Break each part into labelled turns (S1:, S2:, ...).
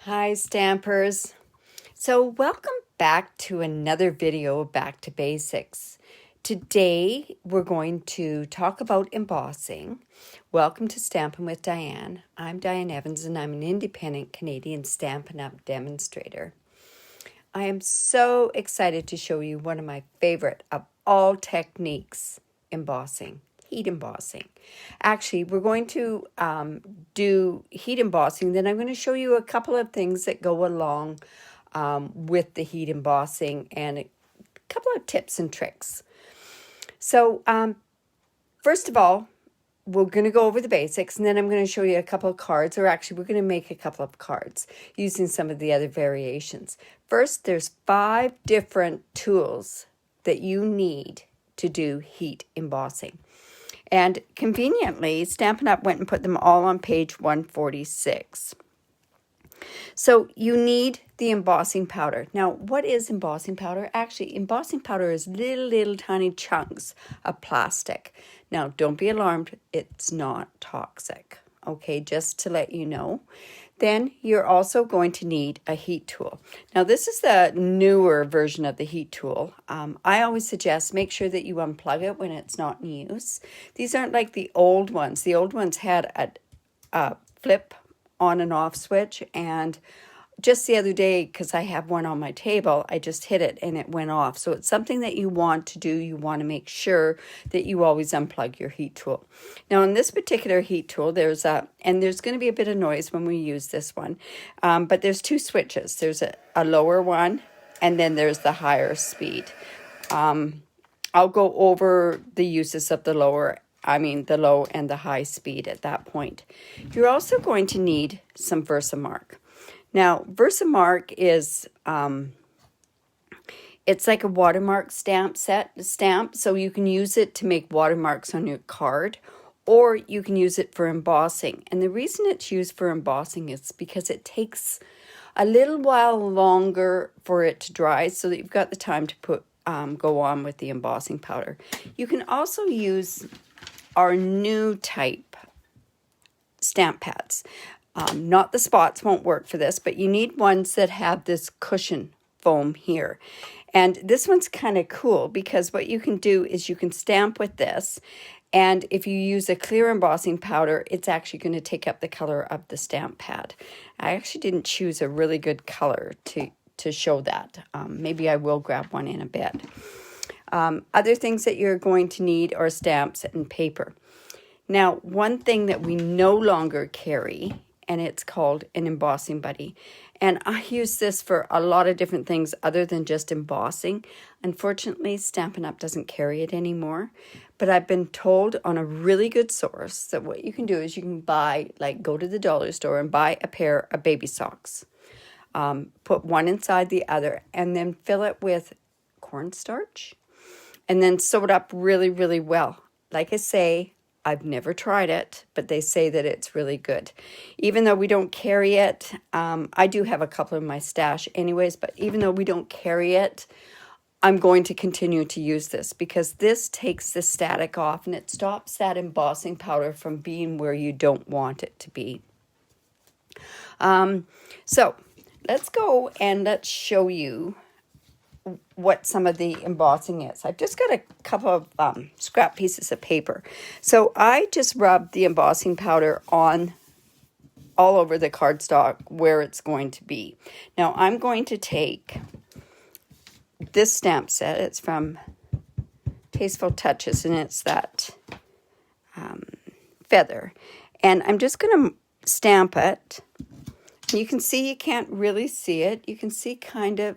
S1: Hi Stampers. So welcome back to another video of Back to Basics. Today we're going to talk about embossing. Welcome to Stampin' with Diane. I'm Diane Evans and I'm an independent Canadian Stampin' Up Demonstrator. I am so excited to show you one of my favorite of all techniques, embossing. Heat embossing. Actually, we're going to do heat embossing. Then I'm going to show you a couple of things that go along with the heat embossing and a couple of tips and tricks. So first of all, we're going to go over the basics, and then I'm going to show you a couple of cards, or actually we're going to make a couple of cards using some of the other variations. First, there's 5 different tools that you need to do heat embossing. And conveniently, Stampin' Up! Went and put them all on page 146. So you need the embossing powder. Now, what is embossing powder? Actually, embossing powder is little tiny chunks of plastic. Now, don't be alarmed. It's not toxic. Okay, just to let you know. Then you're also going to need a heat tool. Now, this is the newer version of the heat tool. I always suggest make sure that you unplug it when it's not in use. These aren't like the old ones. The old ones had a flip on and off switch, and just the other day, because I have one on my table, I just hit it and it went off. So it's something that you want to do. You want to make sure that you always unplug your heat tool. Now, on this particular heat tool, there's going to be a bit of noise when we use this one, but there's 2 switches. There's a lower one, and then there's the higher speed. I'll go over the uses of the low and the high speed at that point. You're also going to need some Versamark. Now, Versamark is, it's like a watermark stamp, so you can use it to make watermarks on your card, or you can use it for embossing. And the reason it's used for embossing is because it takes a little while longer for it to dry, so that you've got the time to go on with the embossing powder. You can also use our new type stamp pads. Not the spots won't work for this, but you need ones that have this cushion foam here. And this one's kind of cool because what you can do is you can stamp with this, and if you use a clear embossing powder, it's actually going to take up the color of the stamp pad. I actually didn't choose a really good color to show that. Maybe I will grab one in a bit. Other things that you're going to need are stamps and paper. Now, one thing that we no longer carry, and it's called an embossing buddy. And I use this for a lot of different things other than just embossing. Unfortunately, Stampin' Up! Doesn't carry it anymore. But I've been told on a really good source that what you can do is you can buy, go to the dollar store and buy a pair of baby socks. Put one inside the other and then fill it with cornstarch and then sew it up really well. Like I say, I've never tried it, but they say that it's really good. Even though we don't carry it, I do have a couple in my stash anyways, but even though we don't carry it, I'm going to continue to use this because this takes the static off and it stops that embossing powder from being where you don't want it to be. So let's go and let's show you what some of the embossing is. I've just got a couple of scrap pieces of paper. So I just rubbed the embossing powder on all over the cardstock where it's going to be. Now I'm going to take this stamp set. It's from Tasteful Touches, and it's that feather. And I'm just going to stamp it. You can see, you can't really see it. You can see kind of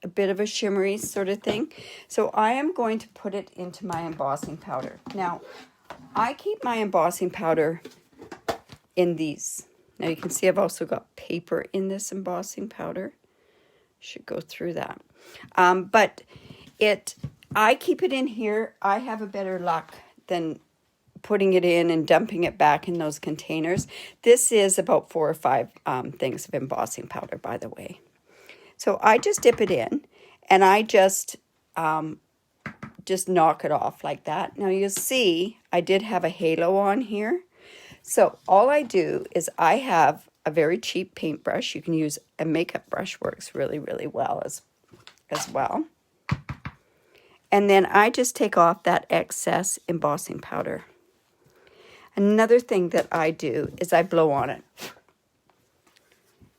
S1: a bit of a shimmery sort of thing. So I am going to put it into my embossing powder. Now, I keep my embossing powder in these. Now you can see I've also got paper in this embossing powder. Should go through that. But I keep it in here. I have a better luck than putting it in and dumping it back in those containers. This is about 4 or 5 things of embossing powder, by the way. So I just dip it in, and I just knock it off like that. Now you'll see I did have a halo on here. So all I do is I have a very cheap paintbrush. You can use a makeup brush, works really, really well as well. And then I just take off that excess embossing powder. Another thing that I do is I blow on it.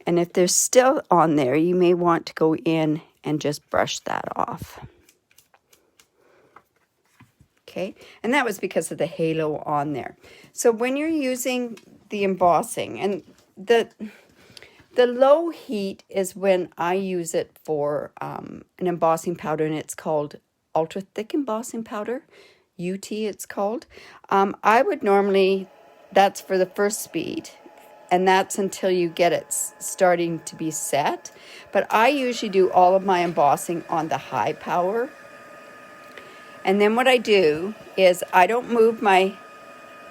S1: And if there's still on there, you may want to go in and just brush that off. Okay, and that was because of the halo on there. So when you're using the embossing, and the low heat is when I use it for an embossing powder, and it's called ultra thick embossing powder, UT it's called. I would normally, that's for the first speed, and that's until you get it starting to be set. But I usually do all of my embossing on the high power. And then what I do is I don't move my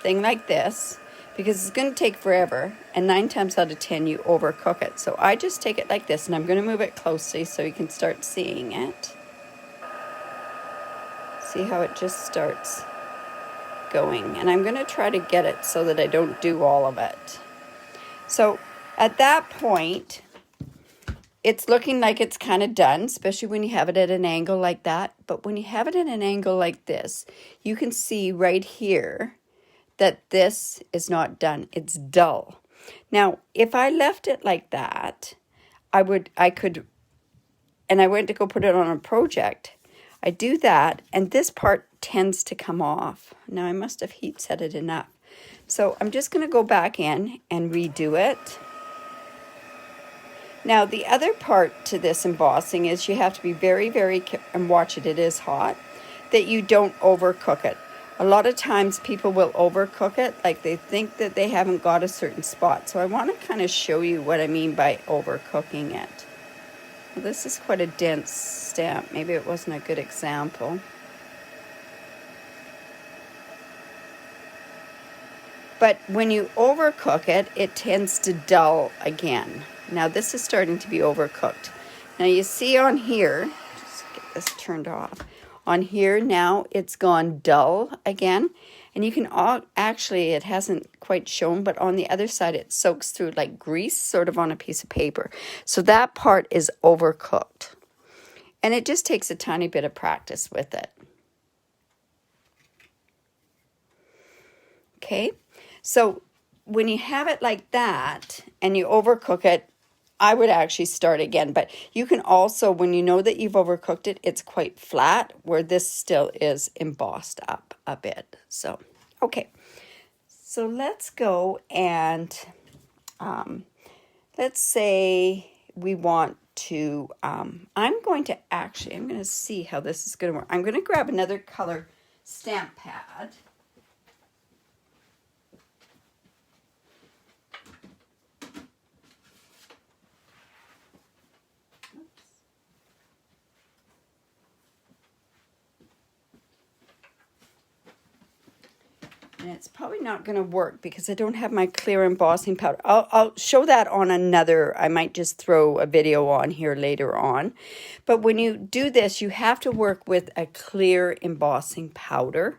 S1: thing like this because it's going to take forever. And 9 times out of 10, you overcook it. So I just take it like this, and I'm going to move it closely so you can start seeing it. See how it just starts going. And I'm going to try to get it so that I don't do all of it. So at that point, it's looking like it's kind of done, especially when you have it at an angle like that. But when you have it at an angle like this, you can see right here that this is not done. It's dull. Now, if I left it like that, I could, and I went to go put it on a project. I do that, and this part tends to come off. Now, I must have heat set it enough. So I'm just going to go back in and redo it. Now, the other part to this embossing is you have to be very, very careful, and watch it, it is hot, that you don't overcook it. A lot of times people will overcook it, like they think that they haven't got a certain spot. So I want to kind of show you what I mean by overcooking it. Well, this is quite a dense stamp. Maybe it wasn't a good example. But when you overcook it, it tends to dull again. Now this is starting to be overcooked. Now you see on here, just get this turned off. On here now it's gone dull again. And you can actually, it hasn't quite shown, but on the other side it soaks through like grease sort of on a piece of paper. So that part is overcooked. And it just takes a tiny bit of practice with it. Okay, so when you have it like that and you overcook it, I would actually start again. But you can also, when you know that you've overcooked it, it's quite flat, where this still is embossed up a bit. So, okay. So let's go and let's say we want to, I'm going to see how this is going to work. I'm going to grab another color stamp pad. And it's probably not going to work because I don't have my clear embossing powder. I'll show that on another. I might just throw a video on here later on. But when you do this, you have to work with a clear embossing powder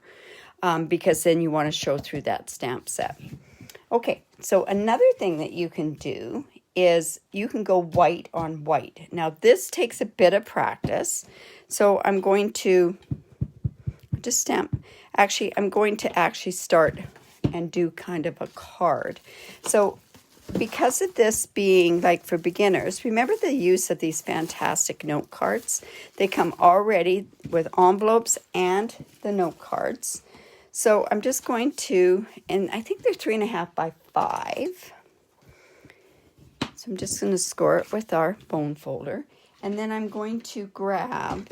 S1: because then you want to show through that stamp set. Okay, so another thing that you can do is you can go white on white. Now this takes a bit of practice. So I'm going to just stamp. Actually, I'm going to actually start and do kind of a card. So because of this being like for beginners, remember the use of these fantastic note cards. They come already with envelopes and the note cards. So I'm just going to, and I think they're 3.5 by 5. So I'm just going to score it with our bone folder. And then I'm going to grab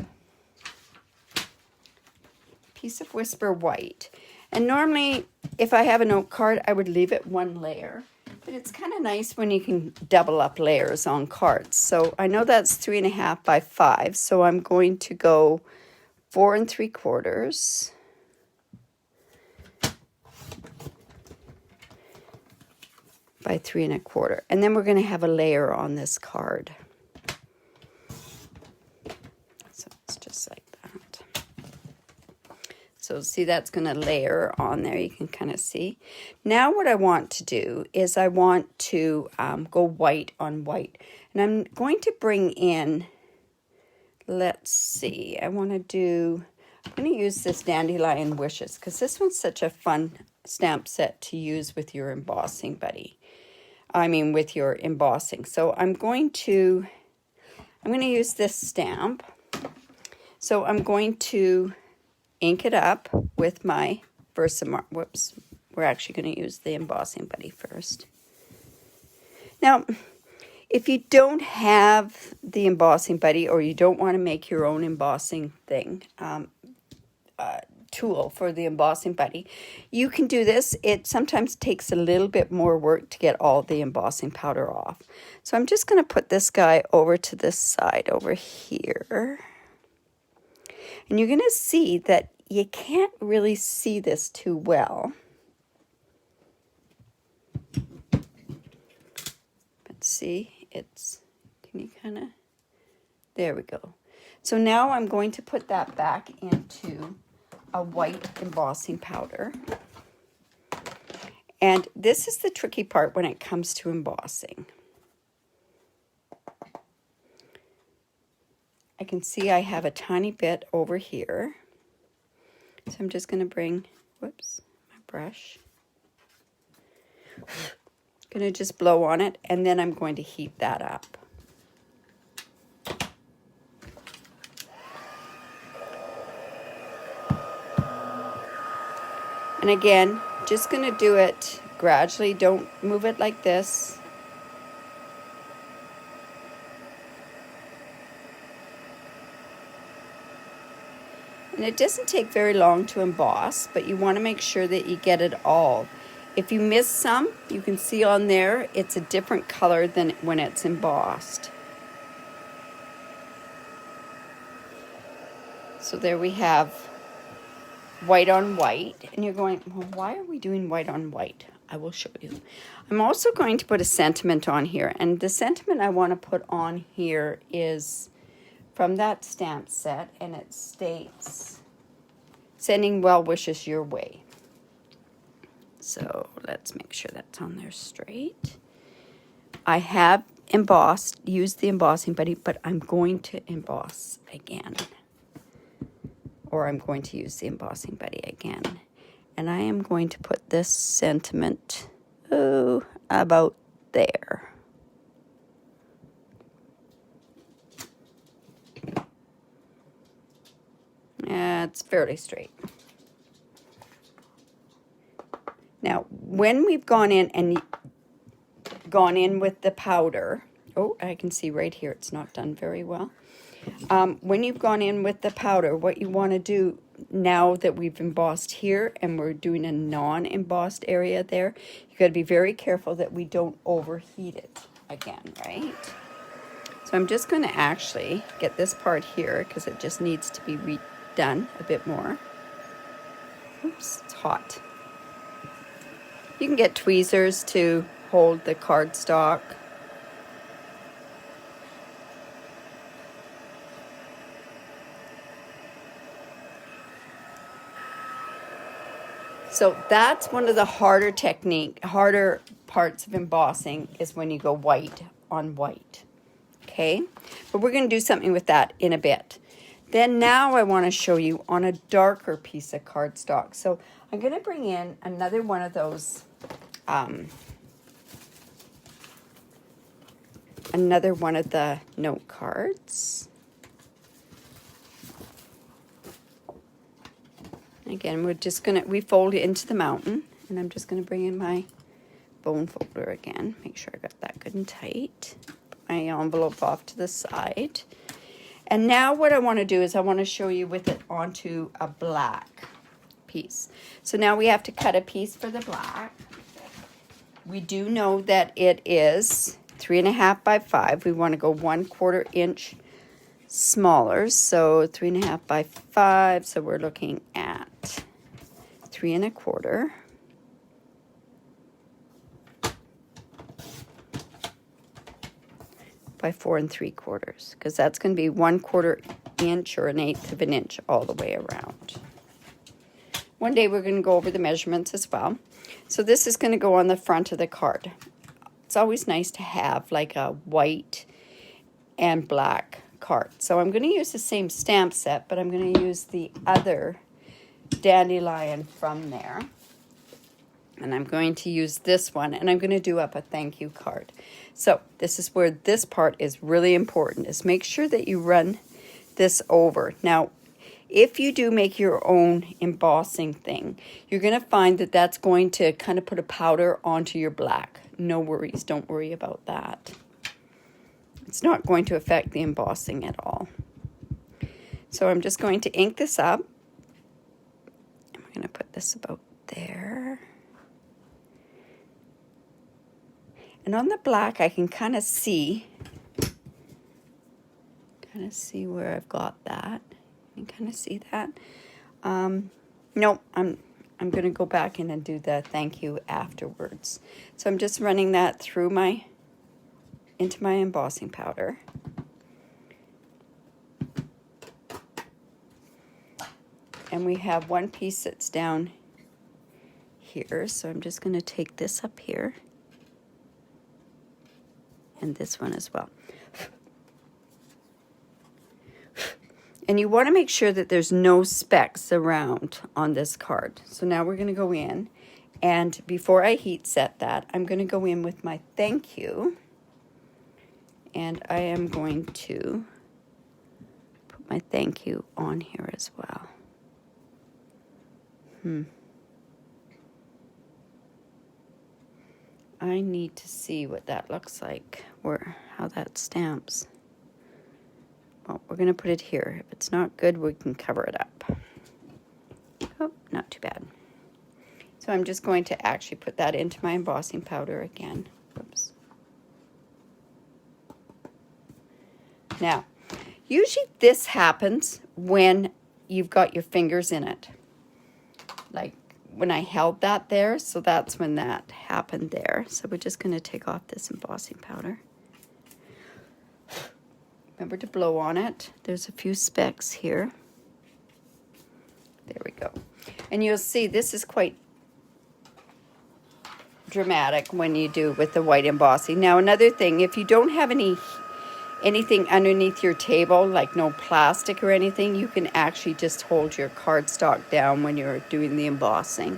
S1: piece of Whisper White. And normally, if I have a note card, I would leave it one layer. But it's kind of nice when you can double up layers on cards. So I know that's 3.5 by 5. So I'm going to go 4 3/4 by 3 1/4. And then we're going to have a layer on this card. So it's just like that. So see, that's going to layer on there. You can kind of see. Now what I want to do is I want to go white on white. And I'm going to bring in, let's see, I'm going to use this Dandelion Wishes because this one's such a fun stamp set to use with your embossing buddy. With your embossing. So I'm going to use this stamp. So I'm going to ink it up with my Versamark. Whoops, we're actually going to use the embossing buddy first. Now, if you don't have the embossing buddy or you don't want to make your own embossing thing, tool for the embossing buddy, you can do this. It sometimes takes a little bit more work to get all the embossing powder off. So I'm just going to put this guy over to this side over here. And you're going to see that you can't really see this too well. But see, can you kind of, there we go. So now I'm going to put that back into a white embossing powder. And this is the tricky part when it comes to embossing. I can see I have a tiny bit over here. So I'm just going to bring, whoops, my brush. Going to just blow on it, and then I'm going to heat that up. And again, just going to do it gradually. Don't move it like this. And it doesn't take very long to emboss, but you want to make sure that you get it all. If you miss some, you can see on there, it's a different color than when it's embossed. So there we have white on white. And you're going, well, why are we doing white on white? I will show you. I'm also going to put a sentiment on here. And the sentiment I want to put on here is from that stamp set, and it states, sending well wishes your way. So let's make sure that's on there straight. I have used the embossing buddy, but I'm going to emboss again. Or I'm going to use the embossing buddy again. And I am going to put this sentiment, about there. Yeah, it's fairly straight. Now, when we've gone in with the powder, I can see right here it's not done very well. When you've gone in with the powder, what you want to do now that we've embossed here and we're doing a non-embossed area there, you got to be very careful that we don't overheat it again, right? So I'm just going to actually get this part here because it just needs to be redone a bit more. Oops, it's hot. You can get tweezers to hold the cardstock. So that's one of the harder parts of embossing is when you go white on white. Okay, but we're going to do something with that in a bit. Then now I want to show you on a darker piece of cardstock. So I'm going to bring in another one of those, another one of the note cards. Again, we fold it into the mountain, and I'm just going to bring in my bone folder again. Make sure I got that good and tight. Put my envelope off to the side. And now what I want to do is I want to show you with it onto a black piece. So now we have to cut a piece for the black. We do know that it is 3.5 by 5. We want to go 1/4 inch smaller, so 3.5 by 5. So we're looking at 3 1/4. By 4 3/4, because that's going to be 1/4 inch or 1/8 of an inch all the way around. one day we're going to go over the measurements as well. So this is going to go on the front of the card. It's always nice to have like a white and black card. So I'm going to use the same stamp set, but I'm going to use the other dandelion from there. And I'm going to use this one, and I'm going to do up a thank you card. So this is where this part is really important, is make sure that you run this over. Now, if you do make your own embossing thing, you're going to find that that's going to kind of put a powder onto your black. No worries, don't worry about that. It's not going to affect the embossing at all. So I'm just going to ink this up. I'm going to put this about there. And on the black, I can kind of see where I've got that. You can kind of see that. No, I'm going to go back in and do the thank you afterwards. So I'm just running that through into my embossing powder. And we have one piece that's down here, so I'm just going to take this up here. And this one as well. And you want to make sure that there's no specks around on this card. So now we're going to go in, and before I heat set that, I'm going to go in with my thank you, and I am going to put my thank you on here as well. I need to see what that looks like, or how that stamps. Well, we're going to put it here. If it's not good, we can cover it up. Oh, not too bad. So I'm just going to actually put that into my embossing powder again. Oops. Now, usually this happens when you've got your fingers in it. Like when I held that there, so that's when that happened there. So we're just going to take off this embossing powder. Remember to blow on it. There's a few specks here. There we go. And you'll see this is quite dramatic when you do with the white embossing. Now another thing, if you don't have anything underneath your table, like no plastic or anything, you can actually just hold your cardstock down when you're doing the embossing.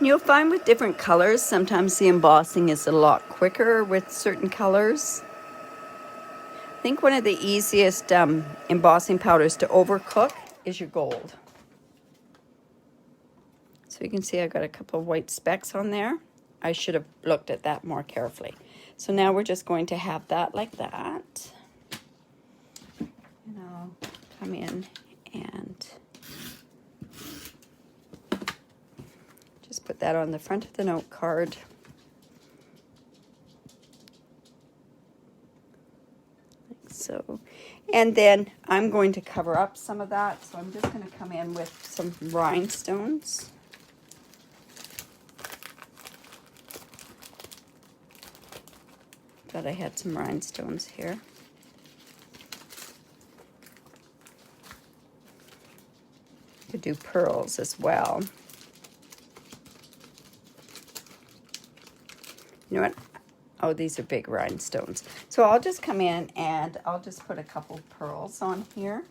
S1: You'll find with different colors, sometimes the embossing is a lot quicker with certain colors. I think one of the easiest embossing powders to overcook is your gold. So you can see I got a couple of white specks on there. I should have looked at that more carefully. So now we're just going to have that like that. And I'll come in and just put that on the front of the note card. Like so. And then I'm going to cover up some of that. So I'm just going to come in with some rhinestones. Thought I had some rhinestones here. Could do pearls as well. You know what? Oh, these are big rhinestones. So I'll just come in and I'll just put a couple pearls on here.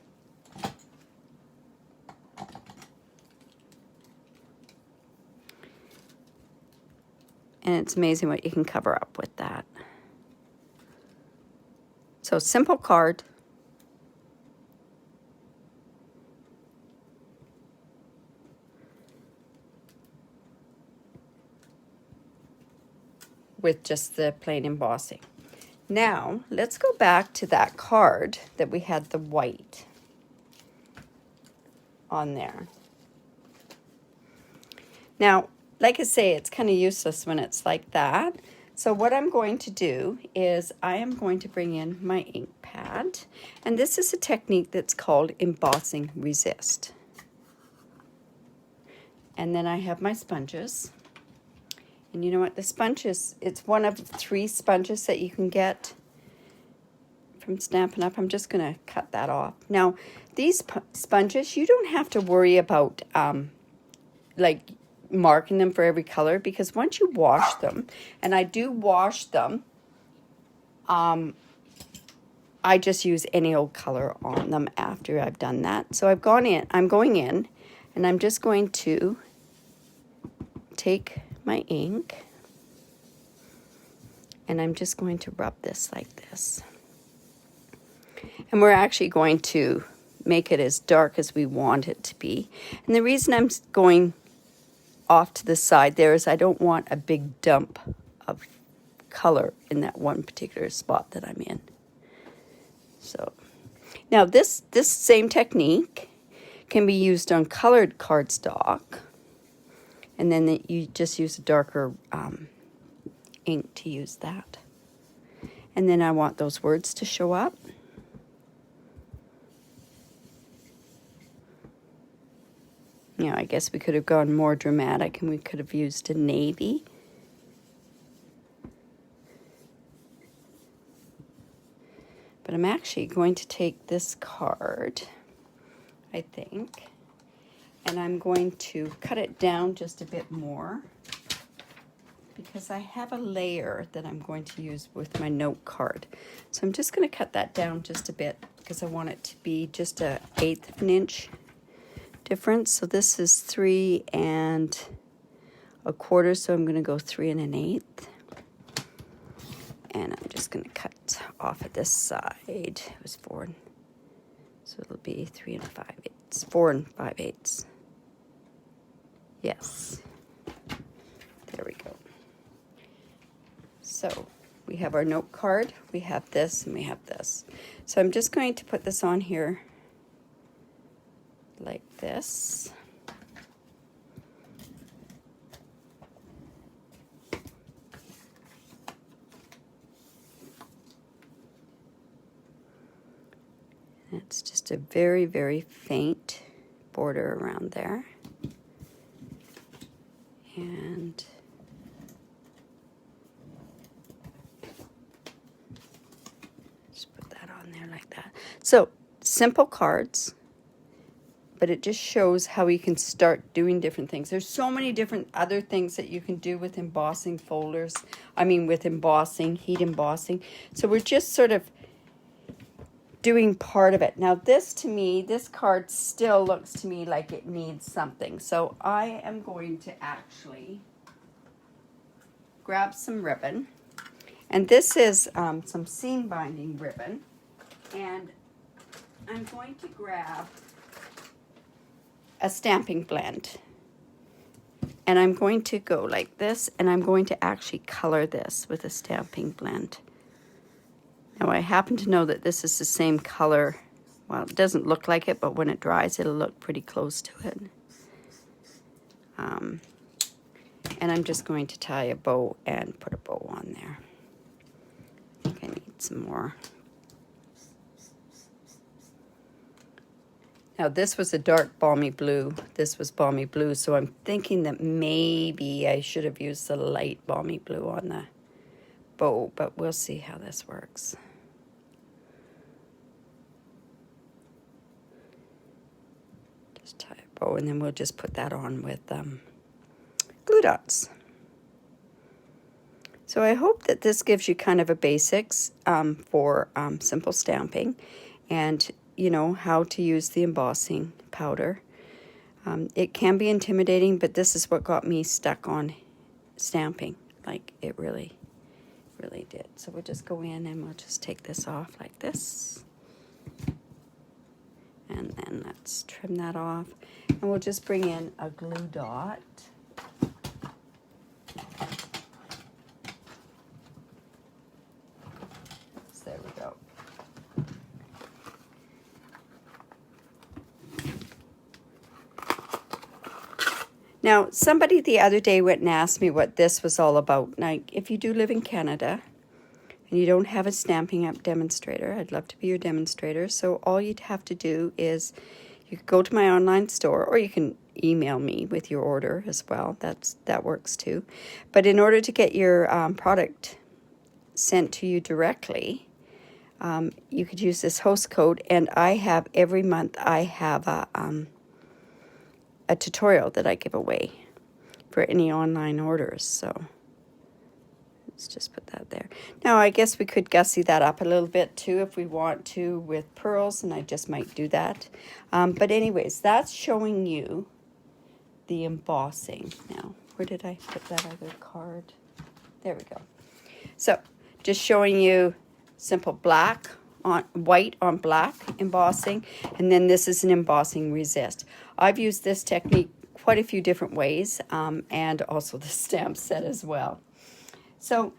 S1: And it's amazing what you can cover up with that. So simple card. With just the plain embossing. Now, let's go back to that card that we had the white on there. Now, like I say, it's kind of useless when it's like that. So what I'm going to do is I am going to bring in my ink pad. And this is a technique that's called embossing resist. And then I have my sponges. And you know what? The sponge it's one of 3 sponges that you can get from Stampin' Up. I'm just going to cut that off. Now, these sponges, you don't have to worry about like marking them for every color, because once you wash them, and I do wash them, I just use any old color on them after I've done that. So I'm going in, and I'm just going to take my ink, and I'm just going to rub this like this. And we're actually going to make it as dark as we want it to be. And the reason I'm going off to the side there is I don't want a big dump of color in that one particular spot that I'm in. So now this same technique can be used on colored cardstock, and then you just use a darker ink to use that. And then I want those words to show up. You know, I guess we could have gone more dramatic and we could have used a navy. But I'm actually going to take this card, I think, and I'm going to cut it down just a bit more, because I have a layer that I'm going to use with my note card. So I'm just going to cut that down just a bit, because I want it to be just an 1/8 of an inch difference. So this is 3 1/4, so I'm going to go 3 1/8. And I'm just going to cut off at this side. It was 4, so it'll be 3 5/8, 4 5/8. Yes, there we go. So we have our note card, we have this, and we have this. So I'm just going to put this on here like this. It's just a very, very faint border around there. And just put that on there like that. So, simple cards, but it just shows how you can start doing different things. There's so many different other things that you can do with embossing folders. With embossing, heat embossing. So we're just sort of doing part of it. Now this, to me, this card still looks to me like it needs something. So I am going to actually grab some ribbon. And this is some seam binding ribbon. And I'm going to grab a stamping blend. And I'm going to go like this, and I'm going to actually color this with a stamping blend. Now I happen to know that this is the same color. Well, it doesn't look like it, but when it dries, it'll look pretty close to it. And I'm just going to tie a bow and put a bow on there. I think I need some more. Now this was a dark balmy blue. This was balmy blue, so I'm thinking that maybe I should have used the light balmy blue on the bow, but we'll see how this works. Just tie a bow, and then we'll just put that on with glue dots. So I hope that this gives you kind of a basics for simple stamping, and you know how to use the embossing powder. It can be intimidating, but this is what got me stuck on stamping. Like, it really did. So we'll just go in and we'll just take this off like this. And then let's trim that off. And we'll just bring in a glue dot. So there we go. Now, somebody the other day went and asked me what this was all about. Now, if you do live in Canada and you don't have a Stampin' Up Demonstrator, I'd love to be your demonstrator. So all you'd have to do is you could go to my online store, or you can email me with your order as well. That works too. But in order to get your product sent to you directly, you could use this host code. And I have every month I have a tutorial that I give away for any online orders. So let's just put that there. Now I guess we could gussy that up a little bit too if we want to with pearls, and I just might do that. But anyways, that's showing you the embossing. Now, where did I put that other card? There we go. So just showing you simple black on white on black embossing, and then this is an embossing resist. I've used this technique quite a few different ways, and also the stamp set as well. So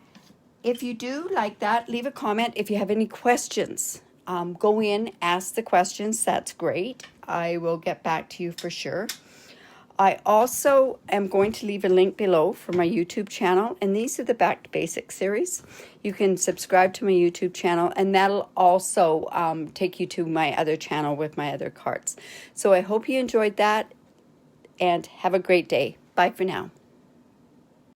S1: if you do like that, leave a comment. If you have any questions, go in, ask the questions. That's great. I will get back to you for sure. I also am going to leave a link below for my YouTube channel, and these are the Back to Basics series. You can subscribe to my YouTube channel, and that'll also take you to my other channel with my other cards. So I hope you enjoyed that, and have a great day. Bye for now.